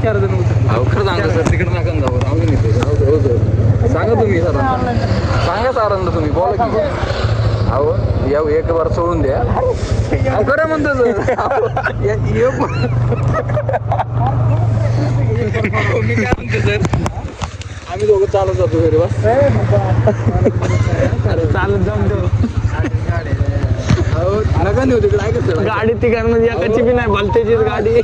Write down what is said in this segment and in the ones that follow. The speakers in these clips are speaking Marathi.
4 जण उतर. अहो खरं सांगा सर, तिकडे नका ना जाऊ, राहू दे नाही ते. हो सर, सांगा तुम्ही सरांना, सांगा सरांना तुम्ही, बोला की. अहो एक बार सोडून द्या. अहो खरं म्हणतो सर. मी काय म्हणतो सर, आम्ही दोघं चालत जातो घरी बस. चालत जाऊन देऊ. अहो नका नेऊ तिकडे, ऐका सर. गाडी तिकडे एकाची बी नाही, भलतेचीच गाडी.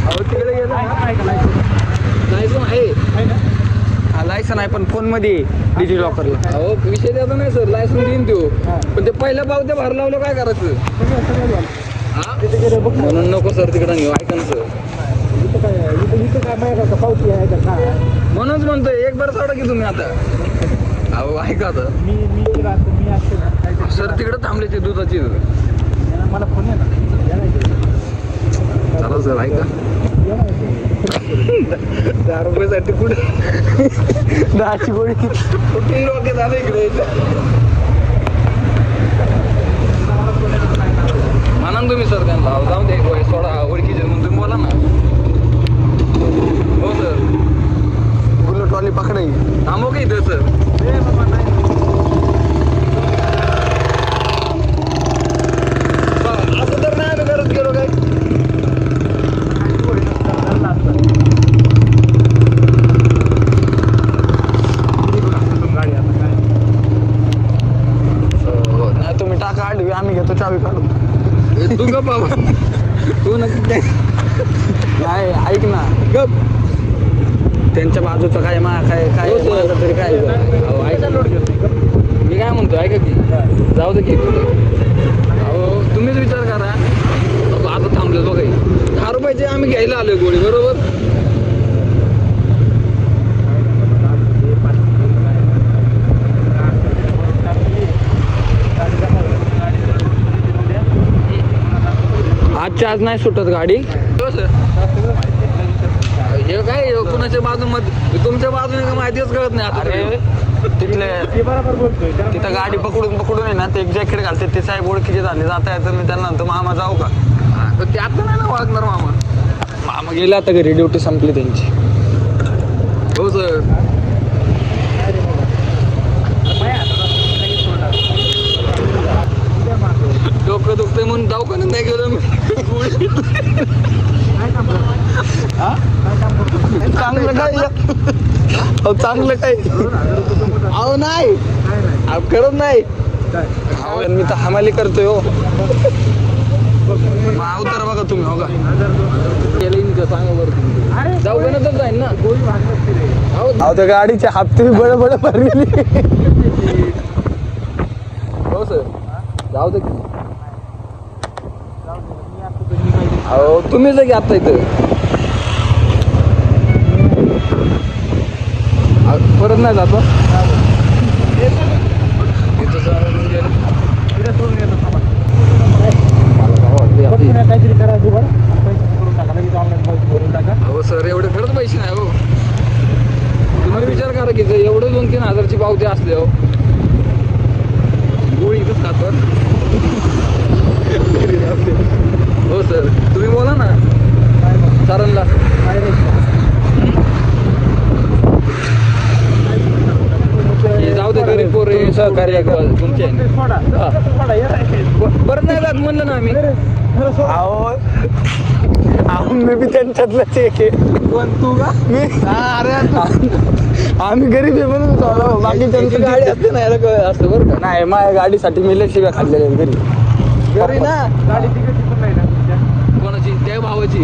अहो तिकडे गेलं लायसन आहे ना. हा लायसन आहे पण फोन मध्ये डिजी लॉकरला. अहो विषय द्यायचा नाही सर, लायसन देईन देऊ, पण ते पहिल्या पावत्या भर लावलं काय करायचं. म्हणून नको सर तिकडे नेऊ, ऐका ना सर. म्हणूनच म्हणतोय एक बार सोडा की तुम्ही आता. अहो ऐका आता सर, तिकडे थांबले ते दुधाची. मला फोन आहे चला सर, ऐका. 10 रुपयासाठी कुठे 10ची गोळी. कुठून डोके झालं इकडे. म्हणा ना तुम्ही सर त्यांना, जाऊन दे सोडा, ओळखीचे म्हणून तुम्ही बोला ना. हो सर, बुलेटवाली पकडाई. थांबव का इथं सर. असं तर नाही आम्ही करत गेलो काय. नाही तुम्ही टाका आडवी, आम्ही घेतो चावी काढून. तू गप बाबा, तू नक्की नाही ऐक ना, गप. त्यांच्या बाजूचं काय काय माझं तरी काय. अहो ऐका, मी काय म्हणतो ऐका की, जाऊ दे की. अहो तुम्हीच विचार करा, आता थांबले बघा. 10 रुपयाचे आम्ही घ्यायला आलोय गोळी, बरोबर. आजच्या आज नाही सुटत गाडी. हो सर, हे काय कुणाच्या बाजूमध्ये, तुमच्या बाजूने का माहितीच कळत नाही आता. अरे तिथले तिथं गाडी पकडून आहे ना, ते एक जॅकेट घालते, ते साहेब ओळखीचे झाले, जाता येतं. मी त्यांना म्हणतो मामा जाऊ का. ते आता नाही ना ओळखणार मामा. मामा गेले आता घरी, ड्युटी संपली त्यांची. हो सर. डोकं दुखतंय म्हणून दवाखान्यात नाही गेलो मी. चांगलं काय अहो, चांगलं काय. अहो नाही, अहो करत नाही. अहो, मी तर हमाली करतोय हो. अवतार बघा तुम्ही, हो का. सांगा बरं तुम्ही, दवाखान्यातच जाईन ना. अहो त्या गाडीचे हप्ते बड भरलेली. हो सर, जाऊ दे की. अहो तुम्हीच की आता इथं. परत नाही जातो. काहीतरी करा. अहो सर, एवढे खरंच पैसे नाही हो. तुम्ही विचार करा की जर एवढं 2-3 हजारची पावती असले हो, गोळी इथंच खातो. हो सर, तुम्ही बोला ना सरांना. जाऊ दे, गरीब पोर सहकार्य तुमचे. बरं नाही जात म्हणलं ना आम्ही. अहो मी बी त्यांच्यातलंच एक आहे. पण तू का. अरे आम्ही गरीब आहे म्हणून बाकी गाडी असते ना, याला असतं बरं का. नाही, माझ्या गाडीसाठी मी लय शिव्या खाल्लेल्या आहेत घरी. घरी ना गाडी तिकडची पण नाही ना. कोणाची, त्या भावाची.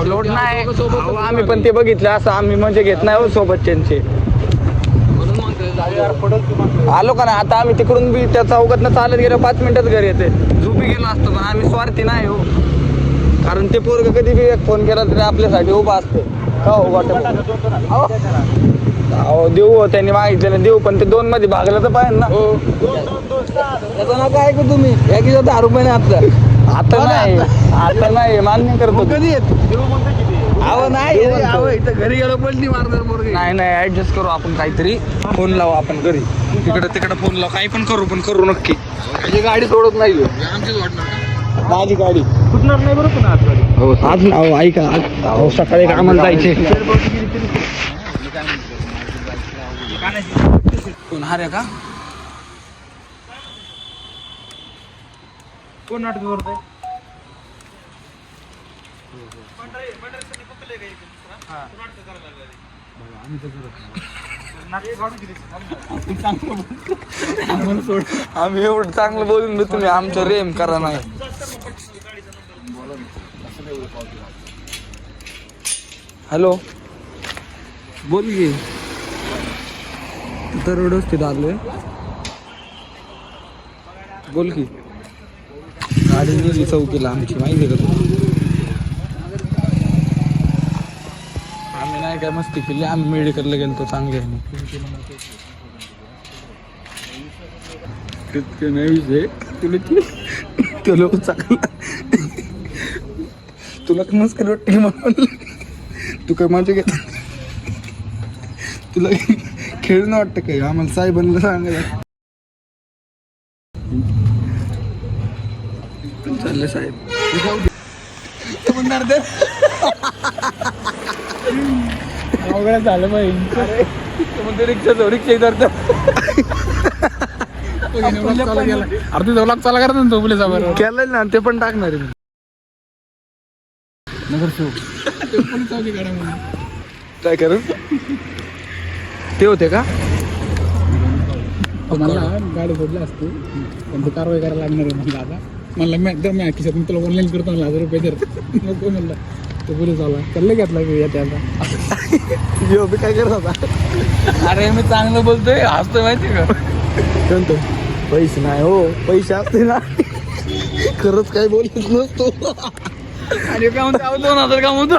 लोड नाही. अहो, आम्ही पण ते बघितलं असं, आम्ही म्हणजे घेत नाही हो सोबत त्यांचे. म्हणून म्हणतोय आलो का नाही आता, आम्ही तिकडून बी त्या चौकातनं चालत गेलो, 5 मिनिटात घरी येते. झोपी गेलो असतो पण आम्ही स्वार्थी नाही हो. कारण ते पोरग कधी बी एक फोन केला तरी आपल्यासाठी उभा असते. का हो वाटत. अहो देऊ हो, त्यांनी मागितलं देऊ, पण ते 2 मध्ये भागलं तर पाहिजे ना. हो, त्याचा नका ऐकू तुम्ही. या की 10 रुपये नाही आता नाही, आता नाही, मान्य करतो. कधी येत. अहो नाही, अहो इथं घरी गेलो पलटी मारणार पोरगी. नाही नाही, ऍडजस्ट करू आपण काहीतरी. फोन लावू आपण घरी, तिकडे फोन लावू, काही पण करू, पण करू नक्की. म्हणजे गाडी सोडत नाही आमचीच वाटणार. माझी गाडी फुटणार नाही बरं पुन्हा आज गाडी. हो आज अहो ऐका अहो सकाळी एक आम्हाला जायचे कोण हारे का कोण नाटक करतोय? आम्ही एवढं चांगलं बोलून देतो तुम्ही आमचं रेम करा नाही हॅलो बोल की तर व्यवस्थित आलोय बोल की गाडी नेली चौकीला आमची माहिती आहे का तुला आम्ही नाही काय मस्ती केली आम्ही मेडिकलला गेलो चांगले नाही विषय तुला चांगला तुला नमस्कार वाटते म्हणून तू काय माझे घेत तुला खेळणं वाटतं काय आम्हाला साहेबांना सांगायला चालले साहेब म्हणणार ते अवघड झालं पाहिजे. म्हणते रिक्षा करतात अर्धी जवळ चाला करत ना तो पोलिसा बरोबर. केलं ना ते पण टाकणार आहे मी काय करू ते होते का मला गाडी सोडली असते पण ते कारवाई करायला लागणार आहे म्हणलं आता म्हणलं मी खिशात मी तुला ऑनलाईन करतो म्हणलं 1000 रुपये तर नको म्हणलं तो पोलीस आला त्याला घेतला की येते आता यो बी काय करत होता अरे मी चांगलं बोलतोय हसतोय माहिती का कोणतं पैसे नाही हो पैसे असते ना खरंच काय बोलत नसतो आणि काय म्हणतो 2000 का म्हणतो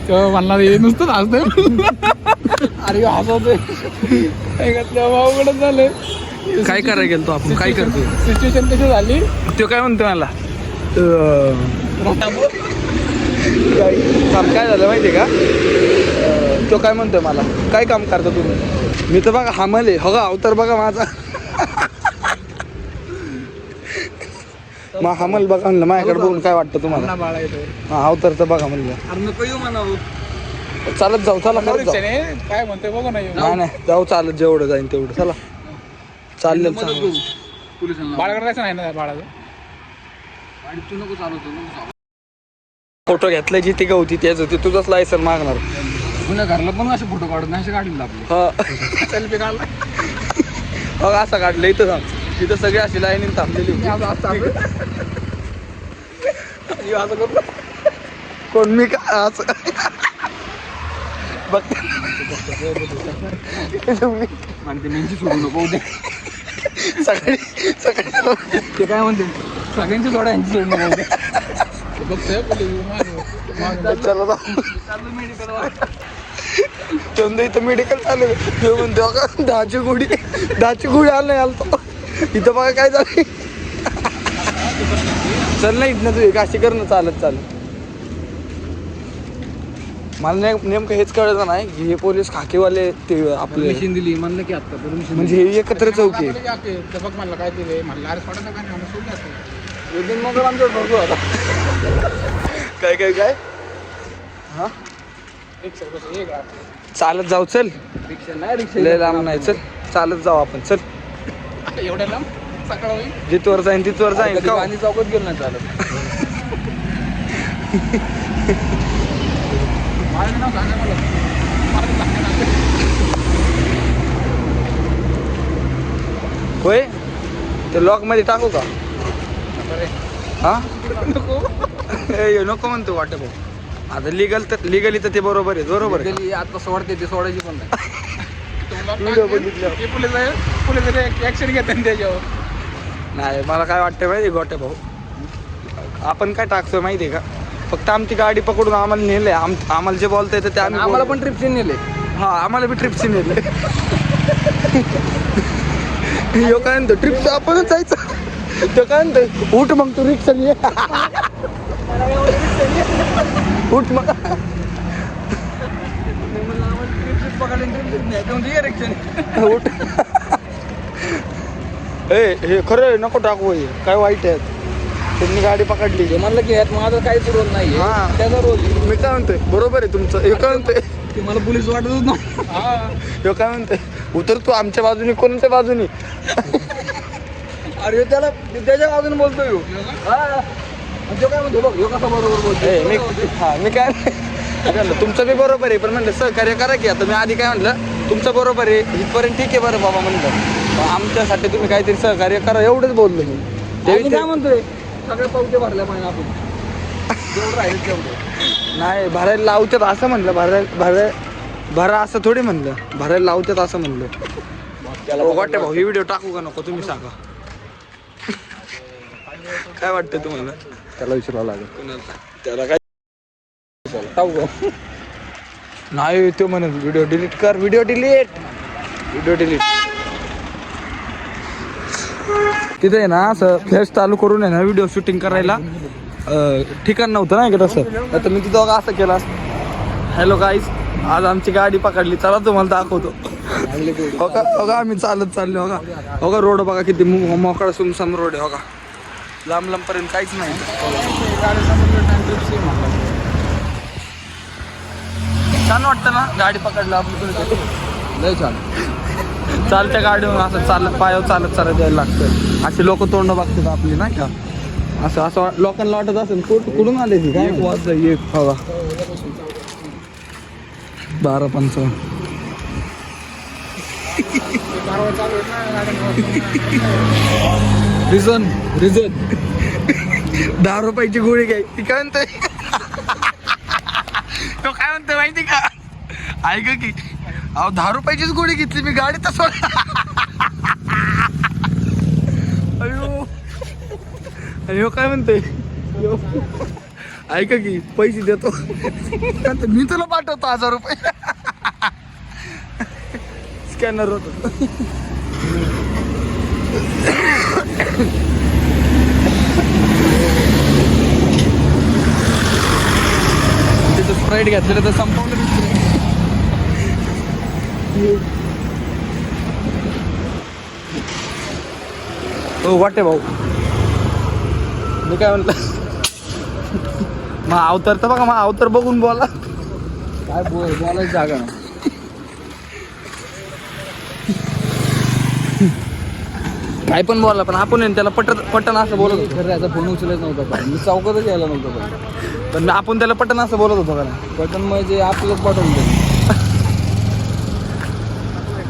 तेव्हा म्हणला हे नुसतं हसतोय. अरे हसवतोय काय घातलं अवघडच झालं. काय करायला गेलो आपण काय करतो सिच्युएशन कशी झाली तो काय म्हणतो मला काम काय झालं माहितीये का तो काय म्हणतोय मला काय काम करता तुम्ही मी तर बघा हामल आहे हो का अवतार बघा माझा मग हमल बघा म्हणलं माझ्याकडे बघून काय वाटतं तुम्हाला बाळा येतो हा अवतारचं बघा म्हणलं अरे नको येऊ म्हणावं चालत जाऊ चला खरंच जाऊ. काय म्हणतोय बघू ना नाही नाही जाऊ चालत जेवढं जाईन तेवढं चला चाललं मदत करू पोलिसांना बाळाकडे जायचं नाही ना बाळाचं. गाडी तू नको चालवतो फोटो घेतला जी ती होती तेच होती तुझंच लायसन मागणार पुण्या घरला पण असे फोटो काढून नाही असे गाडीला आपले हा सेल्फी काढला बघ असं काढलं इथं सांग तिथं सगळी अशी लाईनीने थांबलेली होती. ह्यो असं करतो. कोण मी का असं बघ आणि ते मेंची सोडू नको दे सकाळी सकाळी ते काय म्हणते सगळ्यांची जोडा यांची सोडू नको दे बघतोय पोलीस चला जाऊ चंद इथं मेडिकल चालू तो म्हणतो का दहाची गोळी आलं नाही आलतो इथं बघा काय झालं चल ना इथनं तू काशी कर ना चालत मला नेमकं हेच कळलं नाही की हे पोलीस खाकीवाले ते आपले परमिशन दिली म्हणलं की आता परमिशन म्हणजे हे एकत्र चौकी आहे. बघ म्हणलं काय दिले म्हणलं अरे सोडा का नाही सोडलं असतं. एक दिन मग आमच्या बघू आता काय हा रिक्षा कसं हे का चालत जाऊ चल रिक्षा नाही रिक्षा लय लांब नाही चल चालत जाऊ आपण चल एवढ्या लांब सकाळ होईल जिथवर जाईन तिथवर जाईन का आणि चौकात गेलो नाही चालत माझं नाव सांगा मला होय ते लॉक मध्ये टाकू का हा ए, नको म्हणतो वाटत भाऊ आता लिगली तर ते बरोबर आहे गेली आता सोडते ते सोडायची पण नाही व्हिडिओ बघितल्यावर. हे पोलीस ऍक्शन घेतात त्याच्यावर. नाही मला काय वाटतं माहिती गोटे भाऊ आपण काय टाकतोय माहिती का फक्त आमची गाडी पकडून आम्हाला नेलंय आम्हाला जे बोलता येतं ते आम्ही आम्हाला पण ट्रिपचे नेले हा आम्हाला बी ट्रिपची नेलंय यो काय म्हणतो ट्रिप आपणच जायचं तो काय म्हणतो उठ मग तू रिक्षा ये उठ मग उठ हे खरं नको टाकू हे काय वाईट आहे त्यांनी गाडी पकडली. ते म्हणलं की यात माझा काहीच रोल नाही हा. त्याचा रोल मी काय म्हणतोय बरोबर आहे तुमचं. हे काय म्हणतोय ते मला पोलीस वाटतच नव्हतं. हे काय म्हणतोय उतर तू आमच्या बाजूनी कोणत्या बाजूनी. अरे त्याला त्याच्या बाजूने बोलतोय ह्यो. हा. आणि तो काय म्हणतो बघ ह्यो कसा बरोबर बोलतोय. मी काय म्हणलं तुमचं बी बरोबर आहे पण म्हणलं सहकार्य करा की. आता मी आधी काय म्हणलं तुमचं बरोबर आहे इथपर्यंत ठीक आहे बरं बाबा म्हणलं आमच्यासाठी तुम्ही काहीतरी सहकार्य करा एवढंच बोललो मी. आम्ही काय म्हणतोय सगळे पावते भरल्या पाहिजे आपण जेवढं राहील तेवढं. नाही भरायला लावतात असं म्हणलं भरा असं थोडी म्हणलं भरायला लावतात असं म्हणलं. वाटतं भाऊ ही व्हिडिओ टाकू का नको तुम्ही सांगा. काय वाटतं तुम्हाला. त्याला विचारावं लागेल कोणाला त्याला काय टाकू नाही तो म्हणत व्हिडिओ डिलीट कर व्हिडिओ डिलीट. तिथे आहे ना असं फ्लॅश चालू करून आहे ना व्हिडिओ शूटिंग करायला ठिकाण नव्हतं नाही का तसं. तर मी तिथं असं केलं असं. हॅलो गाईस आज आमची गाडी पकडली चला तुम्हाला दाखवतो. हो का आम्ही चालत चाललो हो का रोड बघा किती मोकळा सुमसाम रोड आहे हो का लांब पर्यंत काहीच नाही. छान वाटतं ना गाडी पकडलं आपलं लय छान. चालत्या गाडीवर असं चालत पायावर चालत यायला लागतं. असे लोक तोंड बघतात आपली नाही का असं लोकांना वाटत असेल कुठून आले ती काय वाजलं एक हवा 12:55. रिझन 10 रुपयाची गोळी घ्यायची काय म्हणतोय तो काय म्हणतोय माहिती का ऐक की अहो 10 रुपयाचीच गोळी घेतली मी गाडी तसं. अयो काय म्हणतोय ऐका की पैसे देतो मी तुला पाठवतो 1000 रुपये. स्कॅनर होतो. तिथं स्प्राईट घेतलेलं तर संपवलं हो वाटे भाऊ. मी काय म्हणलं मग अवतार तर बघा मग अवतार बघून बोला काय बोलायची जागा ना. काय पण बोला पण आपण आहे ना त्याला पटन असं बोलत होतो. खरं याचा फोन उचलत नव्हता मी चौकातच यायला नव्हतं पण आपण त्याला पटन असं बोलत होतो का बटन म्हणजे आपलंच पाठवून दे.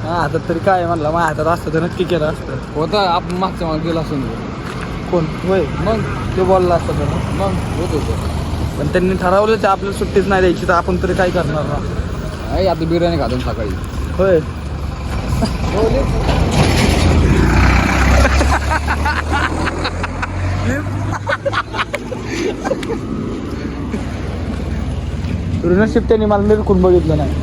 हा आता तरी काय म्हणलं माझ्या हातात असतं तर नक्की केलं असतं. होता आपण मागच्या मागे गेला असून कोण होय मग ते बोलला असतं तर मग होत होतं. पण त्यांनी ठरवलं ते आपल्याला सुट्टीच नाही द्यायची तर आपण तरी काय करणार ना. आई आता बिर्याणी खातो सकाळी. होय नशीब त्यांनी मला निरखून बघितलं नाही.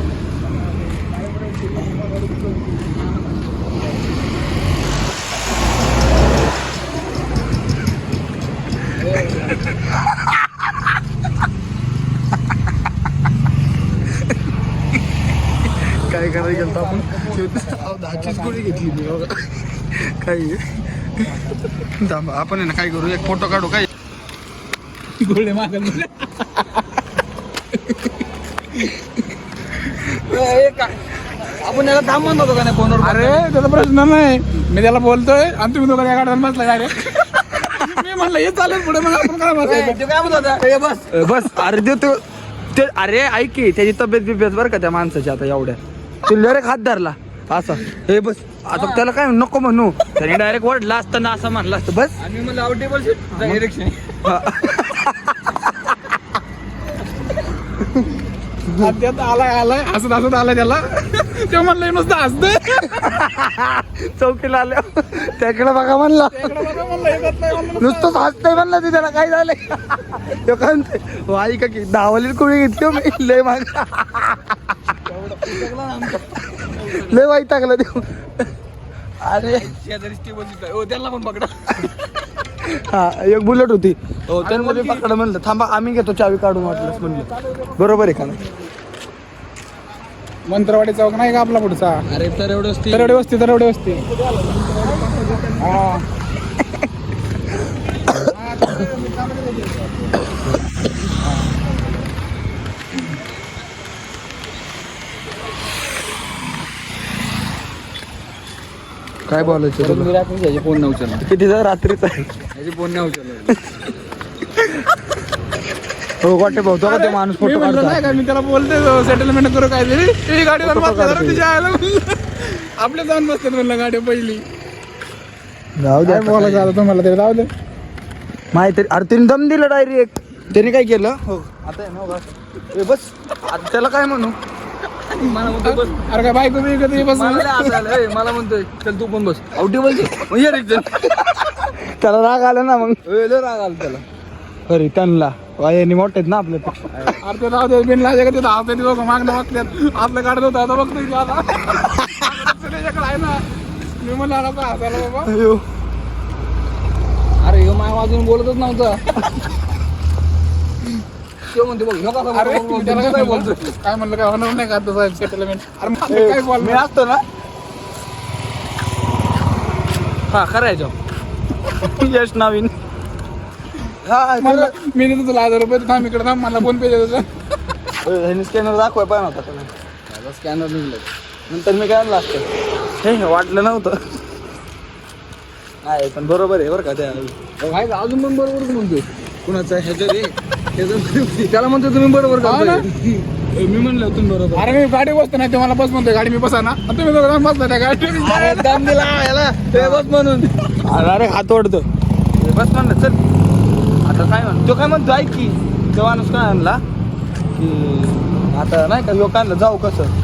काय करायला गेलं आपण 10चीच गोळी घेतली मी बघा. काही आपण आहे ना काय करू एक फोटो काढू काय गोळे मागल आपण याला थांब म्हणत होतो का नाही फोनवर. अरे त्याचा प्रश्न नाही मी त्याला बोलतोय आणि तुम्ही दोघं गाड्यावर बसला काय रे. मी म्हणलं हे चालेल पुढे मग आपण काय बसायचं. ते काय म्हणत होता बस बस अरे देतो ते अरे ऐक की त्याची तब्येत बिब्येत बरं का त्या माणसाची आता एवढ्या तू डायरेक्ट हात धरला असं हे बस आता त्याला काय नको म्हणू त्याने डायरेक्ट वडला असताना असं म्हणलं असतं बस. आणि म्हणलं आउटेबल सीट डायरेक्शन त्यात आलाय हसत आलाय त्याला ते म्हणलं नुसतं हसतंय. चौकीला आल्या त्याकडे बघा म्हणला नुसतंच हसतंय म्हणलं ते त्याला काय झालंय तो काय म्हणते ऐका की 10वाली कोळी घेतली मी लय माग लय वाईट टाकलं देऊ. अरे शेजारी स्टेबल सीट हो त्याला पण पकडा. हा एक बुलेट होती हो त्यांना पकड म्हणलं थांबा आम्ही घेतो चावी काढून वाटलंच म्हणलं बरोबर आहे का नाही. मंत्रवाडी चौक नाही का आपला पुढचा. अरे तर एवढं तरवडे वस्ती हा काय बोलायचं तुला? मी रात्री याचे फोन नाही उचलला, कितीचा रात्रीचा आहे? याचे फोन नाही उचलला. हो वाटे भाऊ का ते माणूस मी फोटो म्हणलं काढतो. नाही का मी त्याला बोलते सेटलमेंट करू काहीतरी ती गाडी जाऊन बसते जरा तिच्या आईला म्हणलं. आपले जाऊन बसतात म्हणलं गाडी पहिली. जाऊ काय दे बोलायचं आता तुम्हाला तरी जाऊ दे. माहिती अरे तिने दम दिला डायरेक्ट. त्याने काय केलं हो आता आहे ना बघ. ए, बस आता त्याला काय म्हणू. मला म्हणतोय बस. अरे काय बायको बियको बस मला लय हसायला आलं. ए, मला म्हणतोय चल तू पण बस. आउटी बोलते म्हणजे त्याला राग आला ना मग. लय राग आला त्याला. अरे त्यांना वायाने मोठे आहेत ना आपल्यापेक्षा. अरे ते राहू दे बिन लाजे का तिथं आपल्या दोघं मागणं वागतात आपलं काढत होतं आता बघतोय की आता त्याच्याकडे आहे ना. मी म्हणलं आता काय हसायला बाबा. अयो. अरे ह्यो माय वाजून बोलतच नव्हता. तो म्हणते बघ ह्यो कसा अरे बोलतोय, त्याला तू काय काय बोलतोय. काय म्हणलं काय होणार नाही का आता साहेब सेटलमेंट. अरे मला काय बोल मी असतो ना हा करायचो. यश नवीन हा म्हणलं मी देतो तुला 1000 रुपये थांब इकडे थांब मला फोन पे दे तुझं. स्कॅनर दाखवाय पाहिजे होता त्याला. स्कॅनर निघलं. नंतर मी काय आणलं असतं हे वाटलं नव्हतं. आहे पण बरोबर आहे बरं का त्या आहे का अजून पण बरोबरच म्हणतोय. कुणाचं ह्याचं रे त्याला म्हणतोय तुम्ही बरोबर हो ना? करताय. मी म्हणलं तुम्ही बरोबर. अरे मी गाडी बसतो नाही ते मला बस म्हणतोय गाडी मी बसा ना आणि तुम्ही दोघं जाऊन बसता त्या गाडी. अरे दम दिला याला ते बस म्हणून. अरे हात ओढतो बस म्हणलं चल. आता काय म्हण तो काय म्हणतो ऐक की तो माणूस काय आणला की आता नाही का लोकांना जाऊ कसं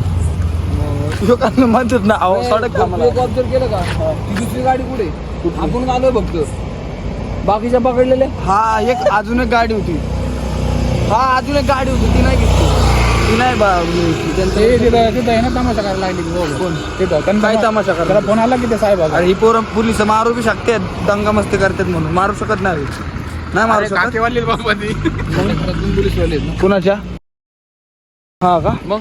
लोकांना म्हणतात ना अहो सडक का मला. ऑब्झर्व केलं का ती दुसरी गाडी पुढे आपण आलोय फक्त बाकीच्या पकडलेले. हा एक अजून एक गाडी होती. हा अजून एक गाडी होती ती नाही घेतली. ती नाही बा ते तिथं तिथं आहे ना तमाशा करायला लागली की दोघं. कोण? तिथं त्यांना काय तमाशा करायला? त्याला फोन आला की ते साहेब अरे ही पोरं पोलिस मारू बी शकतात दंगा मस्ती करतात म्हणून मारू शकत नाही. नाही मारू शकत. काकेवाली बाबा ती. तुम्ही पोलीसवाले आहेत ना. कुणाच्या हा का मग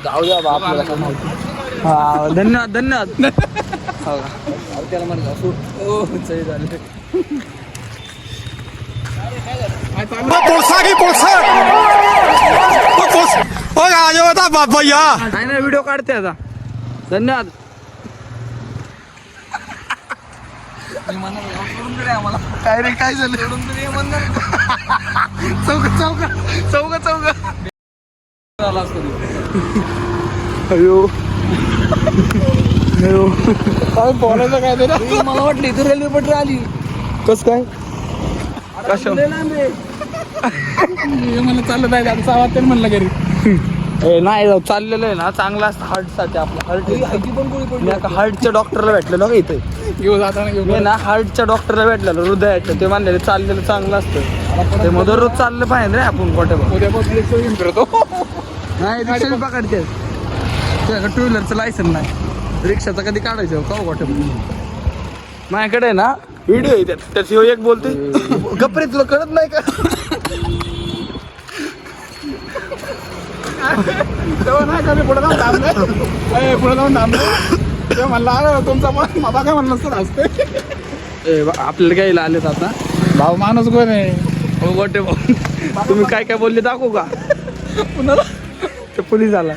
जाऊ द्या बा आपल्याला काय माहिती. हा धन्यवाद धन्यवाद. हो का? अरे त्याला म्हणा सूट ओ सही झालं. काय चाललं? काय नाही व्हिडिओ काढते आता. धन्यवाद. काय रे काय झालं चौका चौका चौका चौका झाला असतो अयो अयो काय बोलायचं काय ते ना? मला वाटलं इथं रेल्वे पटरी आली. कस काय कशा लय लांब आहे. हे मला चाललं जायचं आता 6 वाजता म्हणलं घरी. नाही जाऊ चाललेलं आहे ना चांगलं असतं हार्टसाठी आपलं हार्ट. ती पण गोळी पडली. मी एका हार्टच्या डॉक्टरला भेटलेलो का इथे. घेऊ जाताना घेऊ. मी ना हार्टच्या डॉक्टरला भेटलेलो हृदयाचं. ते म्हणलेलं चाललेलं चांगलं असतं. ते मग दररोज चाललं पाहिजे रे आपण कोठे उद्यापासून एक घेऊन फिरतो. नाही रिक्षा पकडते. तुझ्याकडे 2 व्हीलरचं लायसन नाही रिक्षाचं कधी काढायचं का कोठे. माझ्याकडे आहे ना व्हिडिओ आहे त्याची एक बोलते गप्रे तुला कळत नाही का. तेव्हा नाही का मी पुढे जाऊन थांबलो. पुढे जाऊन थांबलो तेव्हा म्हणला अरे तुमचा पण बाबा काय म्हणलं असतं असते. आपल्याला घ्यायला आलेत आता. भाऊ माणूस कोण आहे? हो गोटे भाऊ तुम्ही काय काय बोलले दाखवू का. कुणाला? ते पोलीस आला.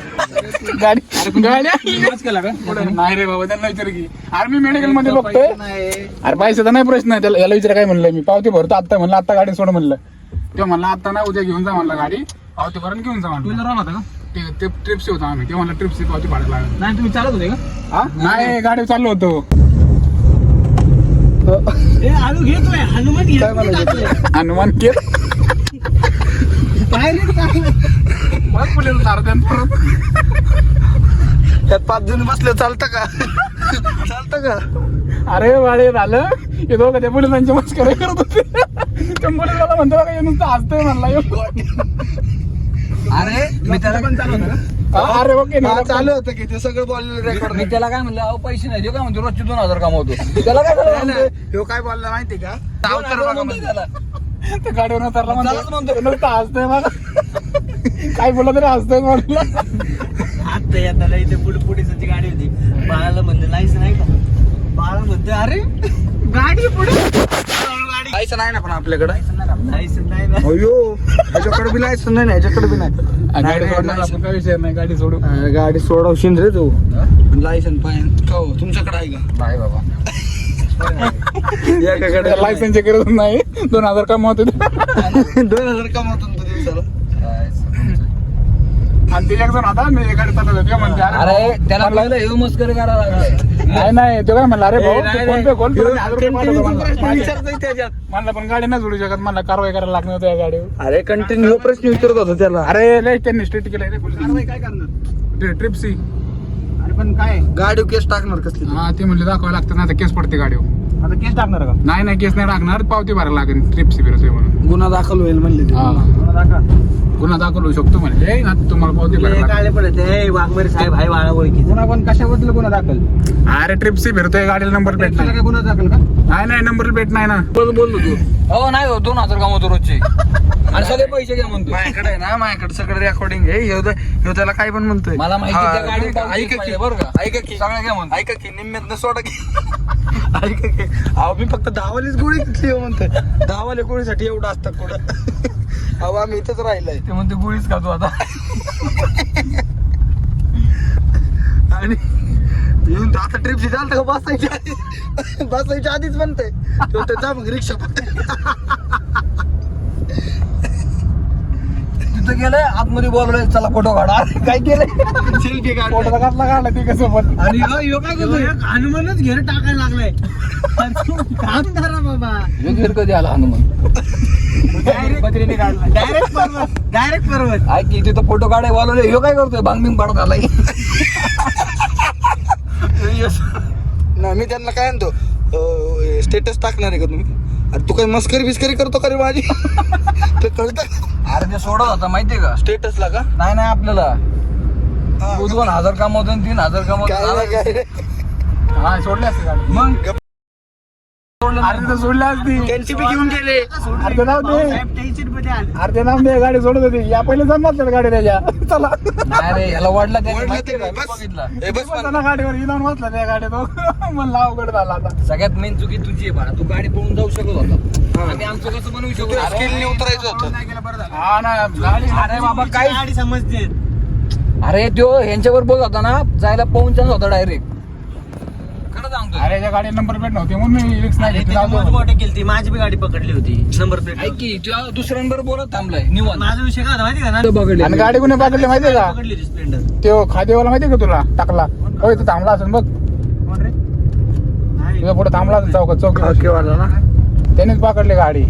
गाडी केला का पुढे नाही रे बाबा त्यांना विचार की अरे मी मेडिकल मध्ये बघतोय. अरे पैशाचा नाही प्रश्न आहे त्याला. याला विचार काय म्हणलं मी पावती भरतो आता म्हणलं आता गाडी सोड म्हणलं. तेव्हा म्हणलं आता नाही उद्या घेऊन जा म्हणलं गाडी पावती भरून घेऊन जा म्हणलं. होता का ते ट्रिप्स होता आम्ही तेव्हा म्हणलं ट्रिप्सची पावती भाडायला लागली. नाही तुम्ही चालत होते का. हा नाही गाडी चाललो होतो. काय म्हणायचं हनुमान केर मग पुढे त्यात 5 जण बसले चालतं का चालतं का. अरे वाडे झालं हे दोघं त्या पोलिसांची मस्करी करत होते. त्या पोलिसाला म्हणतो का हे नुसतं हसतोय म्हणला ह्यो. अरे मी त्याला पण चालवतो का. अरे ओके ना चालू होतं की ते सगळं बोललेलं रेकॉर्ड. मी त्याला काय म्हणलं अहो पैसे नाही देऊ काय म्हणतो रोजचे 2000 कमावतो. त्याला काय झालं ह्यो काय बोलला माहितीये का. 2000 बघा म्हणतोय त्याला. त्या गाडीवर उतरला त्यालाच म्हणतो. नुसतं हसतोय मला. काय बोललं तरी हसतोय म्हणला. आता येताना इथे पुढेची गाडी होती. बाळाला म्हणलं लायसन आहे का. बाळा म्हणते अरे गाडी पुढे लायसन आहे ना पण आपल्याकडे लायसन नाही ना. अयो ह्याच्याकडे बी लायसन नाही ना, ह्याच्याकडे बी नाही. गाडी सोडणार आपण काय विषय नाही, गाडी सोडू. गाडी सोडवशील रे तू. लायसन पाहिजे का हो? तुमच्याकडे आहे का? नाही बाबा. एकाकडे लायसनची गरज नाही, 2000 कमावतो 2000 कमावतो ना तू दिवसाला. आणि ते एक जण आता मी गाडी चालवतो ते म्हणते अरे त्याला लागलं हे मस्करी करायला लागलाय. नाही नाही तो काय म्हणला, अरे भाऊ नाही, फोन पे खोल, तुला 1000 रुपये पाठवतो प्रश्न म्हणला. विचारतोय त्याच्यात. म्हणलं पण गाडी नाही जोडू शकत, मला कारवाई करायला लागणार होतं या गाडीवर. अरे कंटिन्यू प्रश्न विचारत होता त्याला. अरे लय त्यांनी स्ट्रिक्ट केलंय रे कारवाई काय करणार? ट्रिप सी. अरे पण काय गाडी केस टाकणार कसली? हा ते म्हणले दाखवावं लागतं ना, आता केस पडते गाडीवर. आता केस टाकणार का? नाही केस नाही टाकणार, पावती भरायला लागेल ट्रिप सी फिरतोय म्हणून. गुन्हा दाखल होईल म्हणले ते. हा मला दाखवा. गुन्हा दाखल होऊ शकतो म्हणजे आता तुम्हाला पावती भरायला लागेल. काळे पडत आहे वाघमारे साहेब हाय वाळा ओळखी. गुन्हा पण कशाबद्दल गुन्हा दाखल? अरे ट्रिप सी फिरतोय, गाडीला नंबर प्लेट त्याला नाही. काय गुन्हा दाखल का? नाही नंबर प्लेट नाही ना. बोललो तू. हो नाही हो 2000 कमवतो रोजचे आणि सगळे पैसे घ्या म्हणतो. माझ्याकडे आहे ना, माझ्याकडे सगळं रेकॉर्डिंग आहे. ह्यो त्याला काय पण म्हणतोय. मला माहिती हा, त्या गाडीत ऐका की बरं का. ऐका की सगळ्या घ्या म्हणतो. ऐका की निम्म्यातनं सोडा की. ऐका की अहो मी फक्त 10 वालीच गोळी घेतली म्हणतोय. 10 वाल्या गोळीसाठी एवढं असतं कुठं. अहो आम्ही इथंच राहिलंय. ते म्हणते गोळीच खातो आता. आणि येऊन आता ट्रिपची चालतं का बसायच्या आधीच म्हणतोय. तो तर जा मग रिक्षा तिथं गेलंय आतमध्ये बोलवलंय चला फोटो काढा. अरे काय केलंय? सेल्फी फोटो काढला ते कसं पण. आणि ह्यो काय करतोय? हनुमानच घेर टाकायला लागलाय. काम करा बाबा. ह्यो घेर कधी आला हनुमान? डायरेक्ट पर्वत. ऐक की तिथं फोटो काढाय बोलवले. ह्यो काय करतोय? बांगबिंग पाडत आलाय. ना मी त्यांना काय म्हणतो, स्टेटस टाकणार आहे का तुम्ही? अरे तू काही मस्करी बिस्करी करतो का रे माझी? ते कळतं. अरे ते सोडत होता माहितीये का? स्टेटसला का? नाही आपल्याला 2000 कमावतो आणि 3000 कमावतो. हा सोडली असते गाडी. मग अरे तर सोडली असती. त्यांची बी घेऊन गेले. अरे ते नाव दे. साहेब टेन्शन मध्ये आले. अरे ते नाव दे, गाडी सोडत होती. या पहिले जमत गाडी त्याच्या. चला नाही रे याला वाढला त्याने वाढला माहितीये का? त्याने, मी बस. बघितला. ए, बस पण. त्याला गाडीवर इनाम वाचला त्या गाडीत. म्हणलं अवघड झाला आता. सगळ्यात मेन चुकी तुझी आहे बाळा. तू गाडी पळून जाऊ शकत होता. आम्ही आमचं कसं बनवू शकतो? स्किलने उतरायचं होतं. नाही गेलं बरं झालं. हा ना गाडी. अरे बाबा काय गाडी समजते. अरे तो ह्यांच्यावर बोलत होता ना, जायला पाऊन चान्स होता डायरेक्ट. खरं सांगतो. अरे त्या गाडी नंबर प्लेट नव्हती म्हणून मी रिक्स नाही घेतली. जाऊ दे. मोठे केली ती माझी बी गाडी पकडली होती नंबर प्लेट. ऐक की तुझ्या दुसऱ्यांबरोबर बोलत थांबलाय निवांत. माझा विषय काय होता माहिती का ना? बघडले आणि गाडी कोणी पकडली माहितीये का? पकडली होती स्प्लेंडर. तो खादेवाला माहितीये का तुला? टाकला होय तो थांबला असेल बघ. कोण रे? नाही. तुझ्या पुढे थांबला असेल चौकात. चौकी वाटला ना. त्यानेच पकडली गाडी.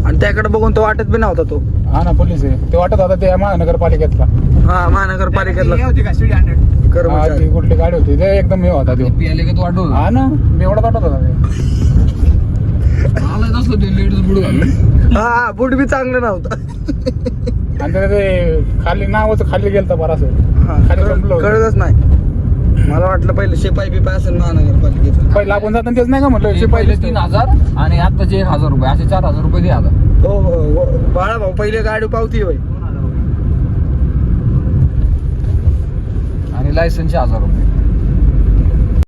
आणि त्याकडे बघून तो वाटत बी नव्हता तो. हा ना पोलीस आहे ते. वाटत होता ते महानगरपालिकेतला. हा महानगरपालिकेतला हे होती का स्पीड 100? हा, कर्मचारी. ती कुठली गाडी होती ते एकदम हे होता तो. पियाले का तू वाटव हा ना एवढा वाटत होता ते. आलाय नसलं ते लेडीज बुड घालून. हा बूट बी चांगलं नव्हतं. आणि त्याला ते खाली नावाचं खाली गेलं बरं असं. हा, खाली संपलं होतं. कळलंच नाही. मला वाटलं पहिले शिपाई बिपाई असेल महानगरपालिकेचं. पहिला आपण जाताना तेच नाही का म्हटलं पहिले शिपाई 3000 आणि आताचे 1000 रुपये असे 4000 रुपये दे आता. हो हो बाळा भाऊ पहिले गाडी पावती होय. आणि लायसनचे 1000 रुपये.